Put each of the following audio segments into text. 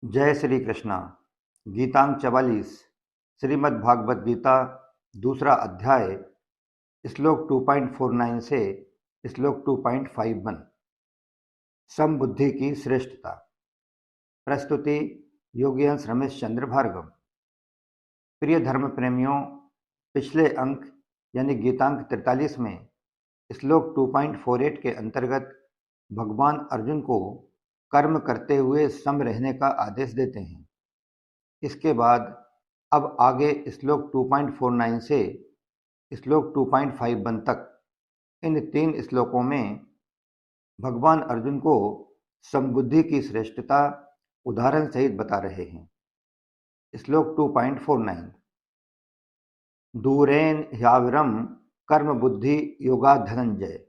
जय श्री कृष्णा। गीतांक 44 श्रीमद् भागवत गीता दूसरा अध्याय श्लोक 2.49 से श्लोक 2.51 समबुद्धि की श्रेष्ठता। प्रस्तुति योगीहंस रमेश चंद्र भार्गव। प्रिय धर्म प्रेमियों, पिछले अंक यानी गीतांक 43 में श्लोक 2.48 के अंतर्गत भगवान अर्जुन को कर्म करते हुए सम रहने का आदेश देते हैं। इसके बाद अब आगे श्लोक 2.49 से श्लोक 2.51 तक इन तीन श्लोकों में भगवान अर्जुन को समबुद्धि की श्रेष्ठता उदाहरण सहित बता रहे हैं। श्लोक 2.49 दूरेन ह्याविरम कर्म बुद्धि योगा धनंजय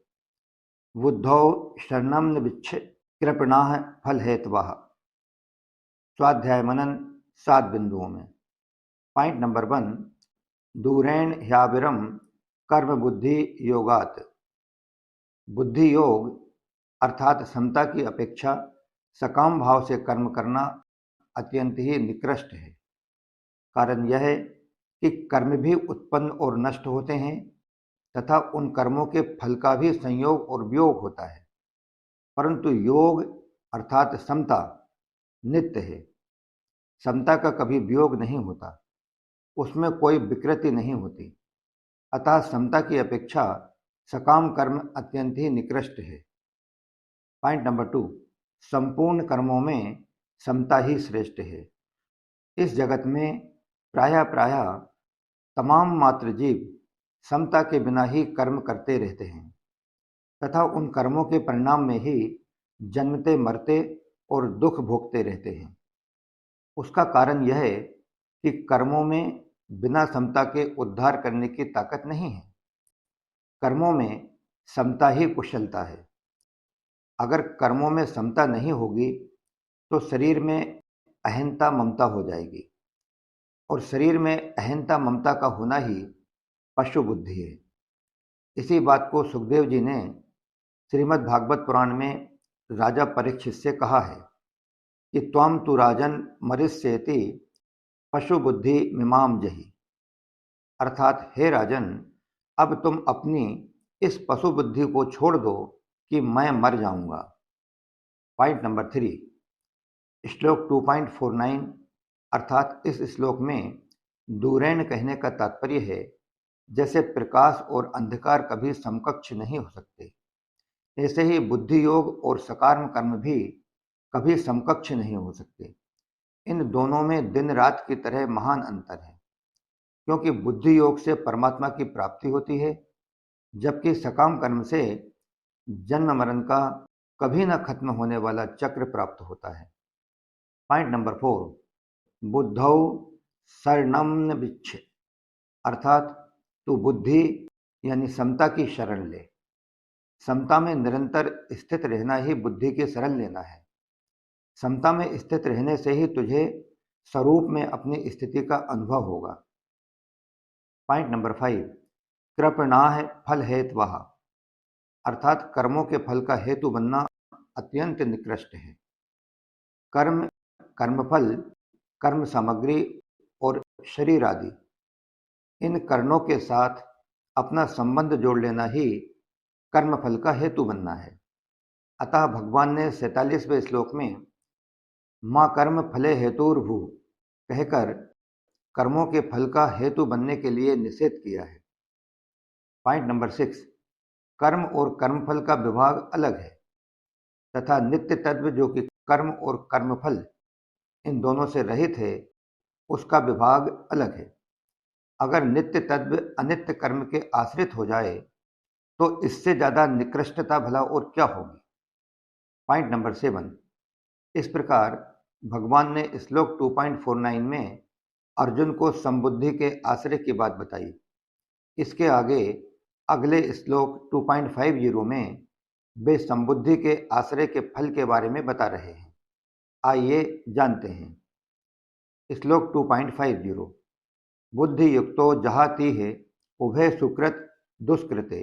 बुद्धौ शरणं न विच्छ कृपणाः फल हेतवः। स्वाध्याय मनन 7 बिंदुओं में। पॉइंट नंबर 1, दूरेण ह्याविरम कर्म बुद्धि योगात। बुद्धि योग अर्थात समता की अपेक्षा सकाम भाव से कर्म करना अत्यंत ही निकृष्ट है। कारण यह है कि कर्म भी उत्पन्न और नष्ट होते हैं तथा उन कर्मों के फल का भी संयोग और वियोग होता है, परंतु योग अर्थात समता नित्य है। समता का कभी वियोग नहीं होता, उसमें कोई विकृति नहीं होती। अतः समता की अपेक्षा सकाम कर्म अत्यंत ही निकृष्ट है। पॉइंट नंबर 2, संपूर्ण कर्मों में समता ही श्रेष्ठ है। इस जगत में प्रायः तमाम मात्र जीव समता के बिना ही कर्म करते रहते हैं तथा उन कर्मों के परिणाम में ही जन्मते मरते और दुख भोगते रहते हैं। उसका कारण यह है कि कर्मों में बिना समता के उद्धार करने की ताकत नहीं है। कर्मों में समता ही कुशलता है। अगर कर्मों में समता नहीं होगी तो शरीर में अहंता ममता हो जाएगी, और शरीर में अहंता ममता का होना ही पशु बुद्धि है। इसी बात को सुखदेव जी ने श्रीमद् भागवत पुराण में राजा परीक्षित से कहा है कि त्वं तु राजन मरिष्येति पशु बुद्धि मिमाम जहि। अर्थात हे राजन, अब तुम अपनी इस पशु बुद्धि को छोड़ दो कि मैं मर जाऊंगा। पॉइंट नंबर 3, श्लोक 2.49 अर्थात इस श्लोक में दूरेण कहने का तात्पर्य है जैसे प्रकाश और अंधकार कभी समकक्ष नहीं हो सकते, ऐसे ही बुद्धि योग और सकाम कर्म भी कभी समकक्ष नहीं हो सकते। इन दोनों में दिन रात की तरह महान अंतर है, क्योंकि बुद्धि योग से परमात्मा की प्राप्ति होती है, जबकि सकाम कर्म से जन्म मरण का कभी न खत्म होने वाला चक्र प्राप्त होता है। पॉइंट नंबर 4, बुद्धौ शरणं न विच्छ। अर्थात तू बुद्धि यानी समता की शरण ले। समता में निरंतर स्थित रहना ही बुद्धि की शरण लेना है। समता में स्थित रहने से ही तुझे स्वरूप में अपनी स्थिति का अनुभव होगा। पॉइंट नंबर 5, कृपणाः फल हेतवः। अर्थात कर्मों के फल का हेतु बनना अत्यंत निकृष्ट है। कर्म, कर्मफल, कर्म सामग्री और शरीर आदि इन कर्णों के साथ अपना संबंध जोड़ लेना ही कर्मफल का हेतु बनना है। अतः भगवान ने 47वें श्लोक में माँ कर्म फले हेतुर्भु कहकर कर्मों के फल का हेतु बनने के लिए निषेध किया है। पॉइंट नंबर 6, कर्म और कर्मफल का विभाग अलग है तथा नित्य तत्व जो कि कर्म और कर्मफल इन दोनों से रहित है, उसका विभाग अलग है। अगर नित्य तत्व अनित्य कर्म के आश्रित हो जाए तो इससे ज्यादा निकृष्टता भला और क्या होगी। पॉइंट नंबर 7, इस प्रकार भगवान ने श्लोक 2.49 में अर्जुन को समबुद्धि के आश्रय की बात बताई। इसके आगे अगले श्लोक 2.50 में वे समबुद्धि के आश्रय के फल के बारे में बता रहे हैं। आइए जानते हैं। श्लोक 2.50 बुद्धि युक्तो जहाति है उभय सुकृत दुष्कृते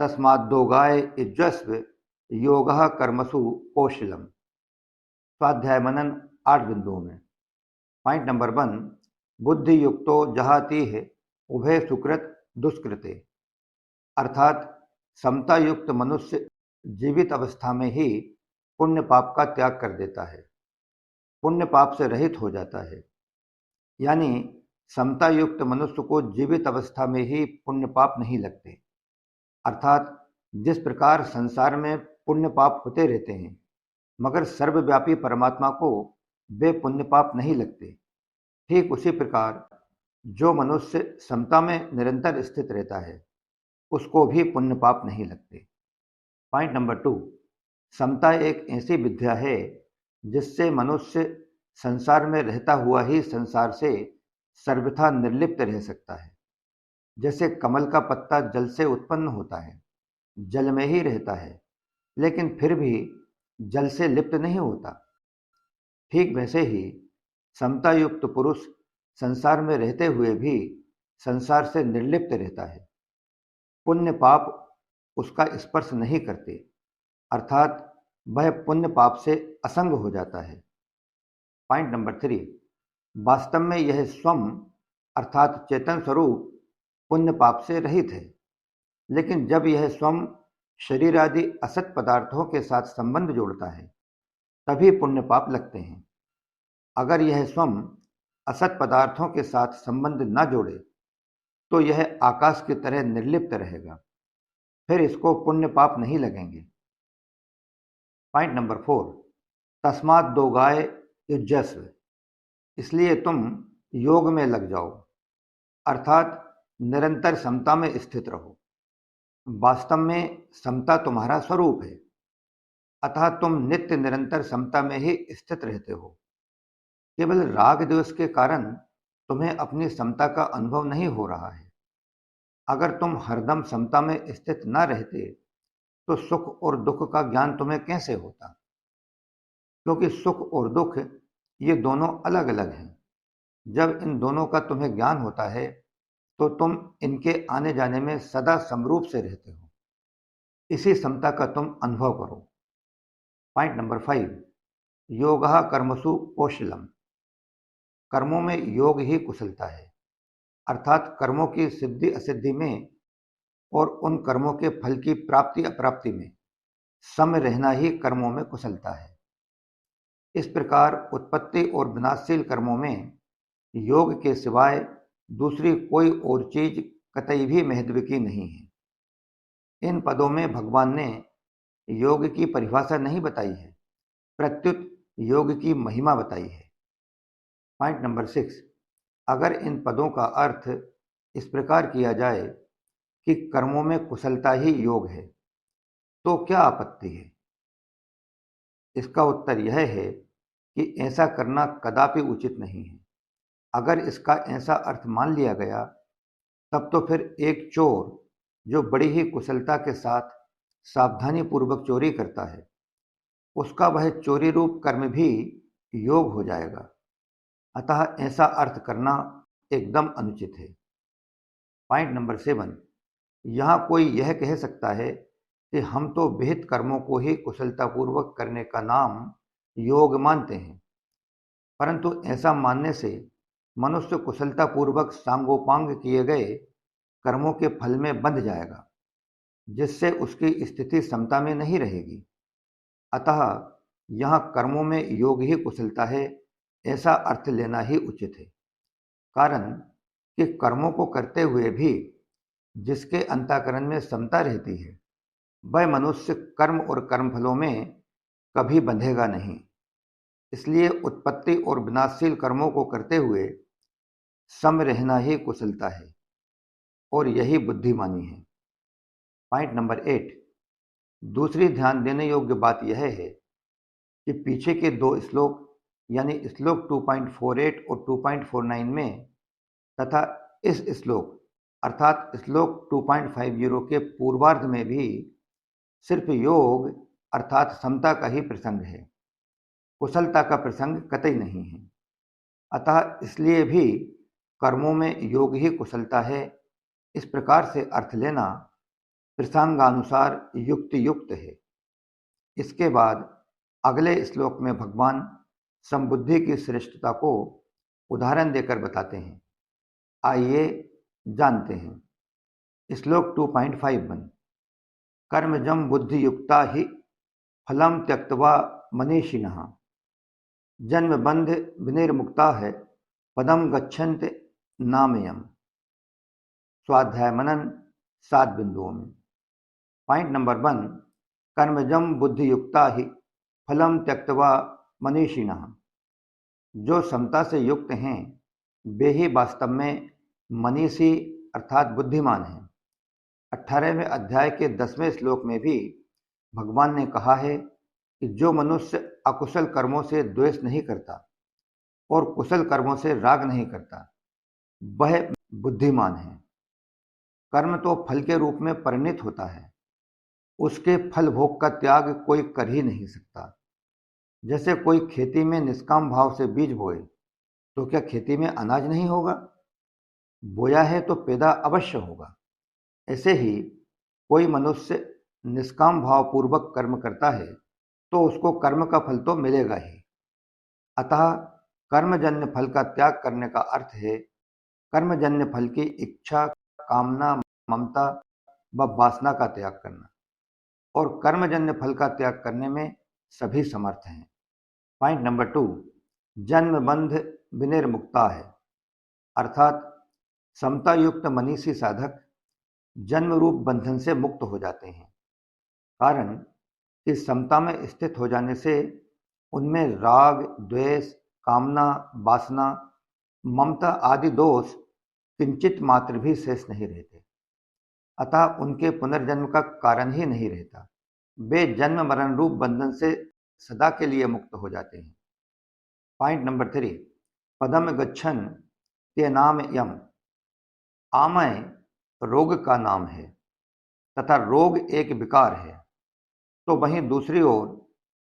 तस्माद्योगाय युज्यस्व योगः कर्मसु कौशलम। स्वाध्याय मनन 8 बिंदुओं में। पॉइंट नंबर 1, बुद्धि युक्तो जहाती है उभय सुकृत दुष्कृते, अर्थात समता युक्त मनुष्य जीवित अवस्था में ही पुण्य पाप का त्याग कर देता है, पुण्य पाप से रहित हो जाता है। यानी समता युक्त मनुष्य को जीवित अवस्था में ही पुण्य पाप नहीं लगते। अर्थात जिस प्रकार संसार में पुण्य पाप होते रहते हैं मगर सर्वव्यापी परमात्मा को वे पुण्य पाप नहीं लगते, ठीक उसी प्रकार जो मनुष्य समता में निरंतर स्थित रहता है उसको भी पुण्य पाप नहीं लगते। पॉइंट नंबर 2, समता एक ऐसी विद्या है जिससे मनुष्य संसार में रहता हुआ ही संसार से सर्वथा निर्लिप्त रह सकता है। जैसे कमल का पत्ता जल से उत्पन्न होता है, जल में ही रहता है, लेकिन फिर भी जल से लिप्त नहीं होता। ठीक वैसे ही समता युक्त पुरुष संसार में रहते हुए भी संसार से निर्लिप्त रहता है, पुण्य पाप उसका स्पर्श नहीं करते, अर्थात वह पुण्य पाप से असंग हो जाता है। पॉइंट नंबर 3, वास्तव में यह स्वम अर्थात चेतन स्वरूप पुण्य पाप से रहित है, लेकिन जब यह स्वम शरीर आदि असत पदार्थों के साथ संबंध जोड़ता है तभी पुण्य पाप लगते हैं। अगर यह स्वम असत पदार्थों के साथ संबंध न जोड़े तो यह आकाश की तरह निर्लिप्त रहेगा, फिर इसको पुण्य पाप नहीं लगेंगे। पॉइंट नंबर 4, तस्मात् दो गाय युजस्व, इसलिए तुम योग में लग जाओ, अर्थात निरंतर समता में स्थित रहो। वास्तव में समता तुम्हारा स्वरूप है, अतः तुम नित्य निरंतर समता में ही स्थित रहते हो। केवल राग द्वेष के कारण तुम्हें अपनी समता का अनुभव नहीं हो रहा है। अगर तुम हरदम समता में स्थित न रहते तो सुख और दुख का ज्ञान तुम्हें कैसे होता? क्योंकि सुख और दुख ये दोनों अलग अलग हैं। जब इन दोनों का तुम्हें ज्ञान होता है तो तुम इनके आने जाने में सदा समरूप से रहते हो। इसी समता का तुम अनुभव करो। पॉइंट नंबर 5, योगः कर्मसु कौशलम, कर्मों में योग ही कुशलता है, अर्थात कर्मों की सिद्धि असिद्धि में और उन कर्मों के फल की प्राप्ति अप्राप्ति में सम रहना ही कर्मों में कुशलता है। इस प्रकार उत्पत्ति और विनाशशील कर्मों में योग के सिवाय दूसरी कोई और चीज कतई भी महत्व की नहीं है। इन पदों में भगवान ने योग की परिभाषा नहीं बताई है, प्रत्युत योग की महिमा बताई है। पॉइंट नंबर 6, अगर इन पदों का अर्थ इस प्रकार किया जाए कि कर्मों में कुशलता ही योग है तो क्या आपत्ति है? इसका उत्तर यह है कि ऐसा करना कदापि उचित नहीं है। अगर इसका ऐसा अर्थ मान लिया गया तब तो फिर एक चोर जो बड़ी ही कुशलता के साथ सावधानी पूर्वक चोरी करता है उसका वह चोरी रूप कर्म भी योग हो जाएगा। अतः ऐसा अर्थ करना एकदम अनुचित है। पॉइंट नंबर 7, यहाँ कोई यह कह सकता है कि हम तो विहित कर्मों को ही कुशलतापूर्वक करने का नाम योग मानते हैं, परंतु ऐसा मानने से मनुष्य कुशलतापूर्वक सांगोपांग किए गए कर्मों के फल में बंध जाएगा, जिससे उसकी स्थिति समता में नहीं रहेगी। अतः यहाँ कर्मों में योग ही कुशलता है ऐसा अर्थ लेना ही उचित है, कारण कि कर्मों को करते हुए भी जिसके अंतःकरण में समता रहती है वह मनुष्य कर्म और कर्मफलों में कभी बंधेगा नहीं। इसलिए उत्पत्ति और विनाशशील कर्मों को करते हुए सम रहना ही कुशलता है और यही बुद्धिमानी है। पॉइंट नंबर 8, दूसरी ध्यान देने योग्य बात यह है कि पीछे के दो श्लोक यानी श्लोक 2.48 और 2.49 में तथा इस श्लोक अर्थात श्लोक 2.50 के पूर्वार्ध में भी सिर्फ योग अर्थात समता का ही प्रसंग है, कुशलता का प्रसंग कतई नहीं है। अतः इसलिए भी कर्मों में योग ही कुशलता है, इस प्रकार से अर्थ लेना प्रसंगानुसार युक्त है। इसके बाद अगले श्लोक में भगवान समबुद्धि की श्रेष्ठता को उदाहरण देकर बताते हैं। आइए जानते हैं। श्लोक 2.51 कर्मजं बुद्धियुक्ता हि फलं त्यक्त्वा मनीषिणः जन्मबंध विनिर्मुक्ता है पदम गच्छन्ति नामयम्। स्वाध्याय मनन 7 बिंदुओं में। पॉइंट नंबर 1, कर्मजं बुद्धियुक्ता ही फलम त्यक्त्वा मनीषिणः। जो समता से युक्त हैं वे ही वास्तव में मनीषी अर्थात बुद्धिमान हैं। 18वें अध्याय के 10वें श्लोक में भी भगवान ने कहा है कि जो मनुष्य अकुशल कर्मों से द्वेष नहीं करता और कुशल कर्मों से राग नहीं करता वह बुद्धिमान है। कर्म तो फल के रूप में परिणित होता है, उसके फल भोग का त्याग कोई कर ही नहीं सकता। जैसे कोई खेती में निष्काम भाव से बीज बोए तो क्या खेती में अनाज नहीं होगा? बोया है तो पैदा अवश्य होगा। ऐसे ही कोई मनुष्य निष्काम भाव पूर्वक कर्म करता है तो उसको कर्म का फल तो मिलेगा ही। अतः कर्मजन्य फल का त्याग करने का अर्थ है कर्मजन्य फल की इच्छा, कामना, ममता व वासना का त्याग करना, और कर्मजन्य फल का त्याग करने में सभी समर्थ हैं। पॉइंट नंबर 2, जन्मबंध विनिर्मुक्ता है, अर्थात समता युक्त मनीषी साधक जन्म रूप बंधन से मुक्त हो जाते हैं। कारण इस समता में स्थित हो जाने से उनमें राग, द्वेष, कामना, वासना, ममता आदि दोष किंचित मात्र भी शेष नहीं रहते। अतः उनके पुनर्जन्म का कारण ही नहीं रहता। वे जन्म मरण रूप बंधन से सदा के लिए मुक्त हो जाते हैं। पॉइंट नंबर 3, पदम गच्छन ते नाम यम। आमय रोग का नाम है तथा रोग एक विकार है, तो वहीं दूसरी ओर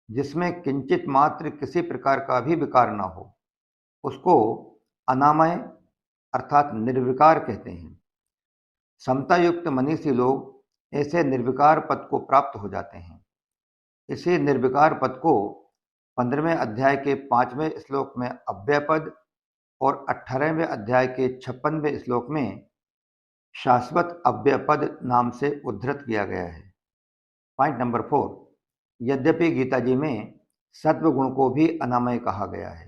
जिसमें किंचित मात्र किसी प्रकार का भी विकार न हो उसको अनामय अर्थात निर्विकार कहते हैं। समता युक्त मनीषी लोग ऐसे निर्विकार पद को प्राप्त हो जाते हैं। इसी निर्विकार पद को 15वें अध्याय के 5वें श्लोक में अव्यय पद और 18वें अध्याय के 56वें श्लोक में शाश्वत अव्यय पद नाम से उद्धृत किया गया है। पॉइंट नंबर 4, यद्यपि गीता जी में सत्व गुण को भी अनामय कहा गया है,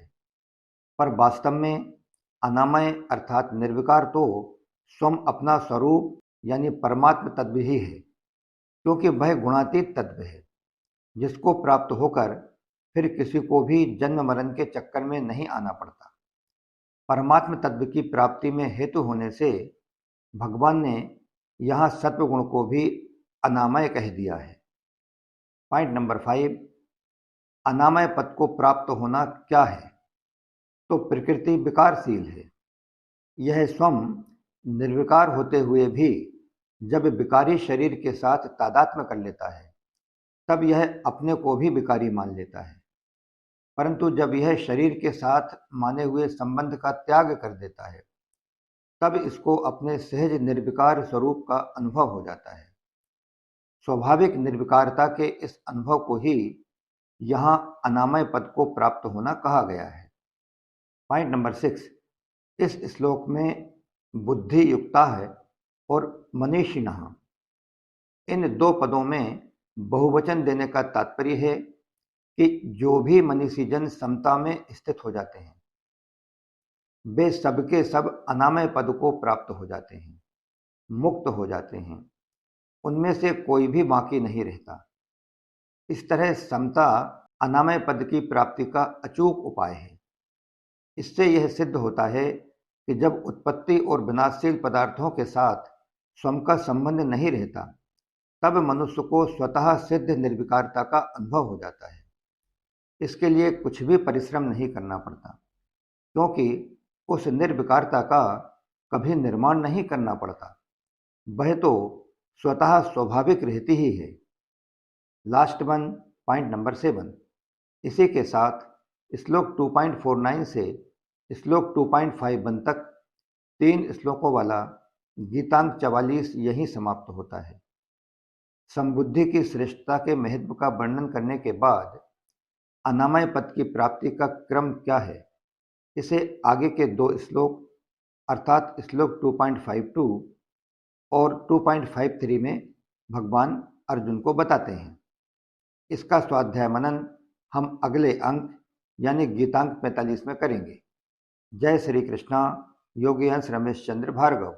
पर वास्तव में अनामय अर्थात निर्विकार तो स्वयं अपना स्वरूप यानी परमात्म तत्व ही है, क्योंकि वह गुणातीत तत्व है जिसको प्राप्त होकर फिर किसी को भी जन्म मरण के चक्कर में नहीं आना पड़ता। परमात्म तत्व की प्राप्ति में हेतु होने से भगवान ने यहाँ सत्व गुण को भी अनामय कह दिया है। पॉइंट नंबर 5, अनामय पद को प्राप्त होना क्या है? तो प्रकृति विकारशील है। यह स्वयं निर्विकार होते हुए भी जब विकारी शरीर के साथ तादात्म्य कर लेता है तब यह अपने को भी विकारी मान लेता है, परंतु जब यह शरीर के साथ माने हुए संबंध का त्याग कर देता है तब इसको अपने सहज निर्विकार स्वरूप का अनुभव हो जाता है। स्वाभाविक निर्विकारता के इस अनुभव को ही यहाँ अनामय पद को प्राप्त होना कहा गया है। पॉइंट नंबर 6, इस श्लोक में बुद्धि युक्ता है और मनीषिणः, इन दो पदों में बहुवचन देने का तात्पर्य है कि जो भी मनीषी जन समता में स्थित हो जाते हैं वे सबके सब अनामय पद को प्राप्त हो जाते हैं, मुक्त हो जाते हैं। उनमें से कोई भी बाकी नहीं रहता। इस तरह समता अनामय पद की प्राप्ति का अचूक उपाय है। इससे यह सिद्ध होता है कि जब उत्पत्ति और विनाशशील पदार्थों के साथ स्वयं का संबंध नहीं रहता तब मनुष्य को स्वतः सिद्ध निर्विकारता का अनुभव हो जाता है। इसके लिए कुछ भी परिश्रम नहीं करना पड़ता, क्योंकि उस निर्विकारता का कभी निर्माण नहीं करना पड़ता, वह तो स्वतः स्वाभाविक रहती ही है। Last one, point number 7। इसी के साथ श्लोक 2.49 से श्लोक 2.51 तक 3 श्लोकों वाला गीतांक 44 यहीं समाप्त होता है। समबुद्धि की श्रेष्ठता के महत्व का वर्णन करने के बाद अनामय पद की प्राप्ति का क्रम क्या है, इसे आगे के 2 श्लोक अर्थात श्लोक 2.52 और 2.53 में भगवान अर्जुन को बताते हैं। इसका स्वाध्याय मनन हम अगले अंक यानी गीतांक 45 में करेंगे। जय श्री कृष्णा। योगी अंश रमेश चंद्र भार्गव।